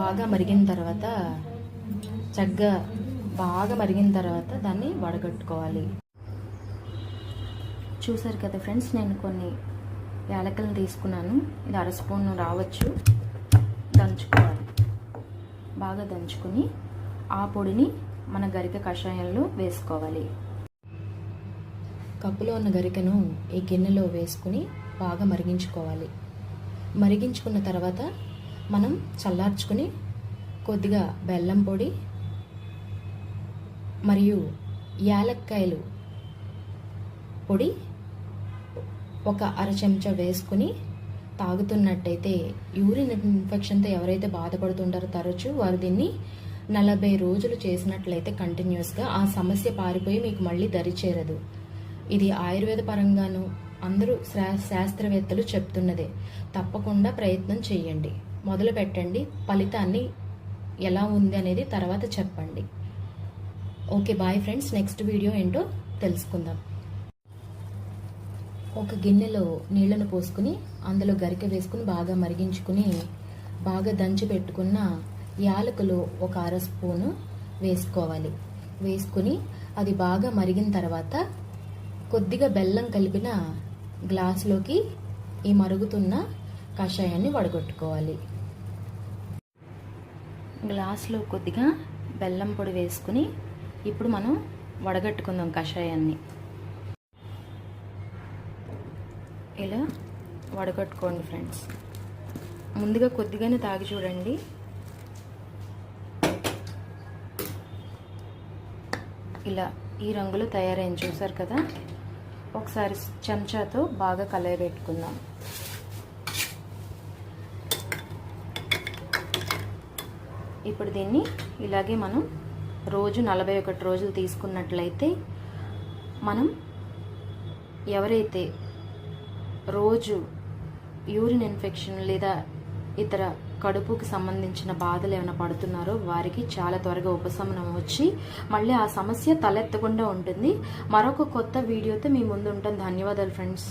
బాగా మరిగిన తర్వాత చక్కగా బాగా మరిగిన తర్వాత దాన్ని వడగట్టుకోవాలి. చూసారు కదా ఫ్రెండ్స్, నేను కొన్ని యాలకులను తీసుకున్నాను. ఇది 1/2 స్పూన్ రావచ్చు. దంచుకోవాలి. బాగా దంచుకొని ఆ పొడిని మన గరిక కషాయంలో వేసుకోవాలి. కప్పులో ఉన్న గరికను ఈ గిన్నెలో వేసుకుని బాగా మరిగించుకోవాలి. మరిగించుకున్న తర్వాత మనం చల్లార్చుకుని కొద్దిగా బెల్లం పొడి మరియు యాలక్కాయలు పొడి 1/2 చెంచా వేసుకుని తాగుతున్నట్టయితే యూరిన్ ఇన్ఫెక్షన్తో ఎవరైతే బాధపడుతుంటారో తరచూ వారు దీన్ని 40 రోజులు చేసినట్లయితే కంటిన్యూస్గా ఆ సమస్య పారిపోయి మీకు మళ్ళీ దరిచేరదు. ఇది ఆయుర్వేద పరంగాను అందరూ శాస్త్రవేత్తలు చెప్తున్నదే. తప్పకుండా ప్రయత్నం చేయండి, మొదలు పెట్టండి. ఫలితాన్ని ఎలా ఉంది అనేది తర్వాత చెప్పండి. Okay, bye friends. Next video ఏంటో తెలుసుకుందాం. ఒక గిన్నెలో నీళ్లను పోసుకుని అందులో గరిక వేసుకుని బాగా మరిగించుకుని బాగా దంచి పెట్టుకున్న యాలకులు 1/2 స్పూను వేసుకోవాలి. వేసుకుని అది బాగా మరిగిన తర్వాత కొద్దిగా బెల్లం కలిపిన గ్లాసులోకి ఈ మరుగుతున్న కషాయాన్ని వడగొట్టుకోవాలి. గ్లాసులో కొద్దిగా బెల్లం పొడి వేసుకుని ఇప్పుడు మనం వడగట్టుకుందాం కషాయాన్ని. ఇలా వడగట్టుకోండి ఫ్రెండ్స్. ముందుగా కొద్దిగానే తాగి చూడండి. ఇలా ఈ రంగులో తయారైంది, చూసారు కదా. ఒకసారి చెంచాతో బాగా కలయబెట్టుకుందాం. ఇప్పుడు దీన్ని ఇలాగే మనం రోజు 41 రోజులు తీసుకున్నట్లయితే మనం ఎవరైతే రోజు యూరిన్ ఇన్ఫెక్షన్ లేదా ఇతర కడుపుకి సంబంధించిన బాధలు ఏమైనా పడుతున్నారో వారికి చాలా త్వరగా ఉపశమనం వచ్చి మళ్ళీ ఆ సమస్య తలెత్తకుండా ఉంటుంది. మరొక కొత్త వీడియోతో మీ ముందు ఉంటాను. ధన్యవాదాలు ఫ్రెండ్స్.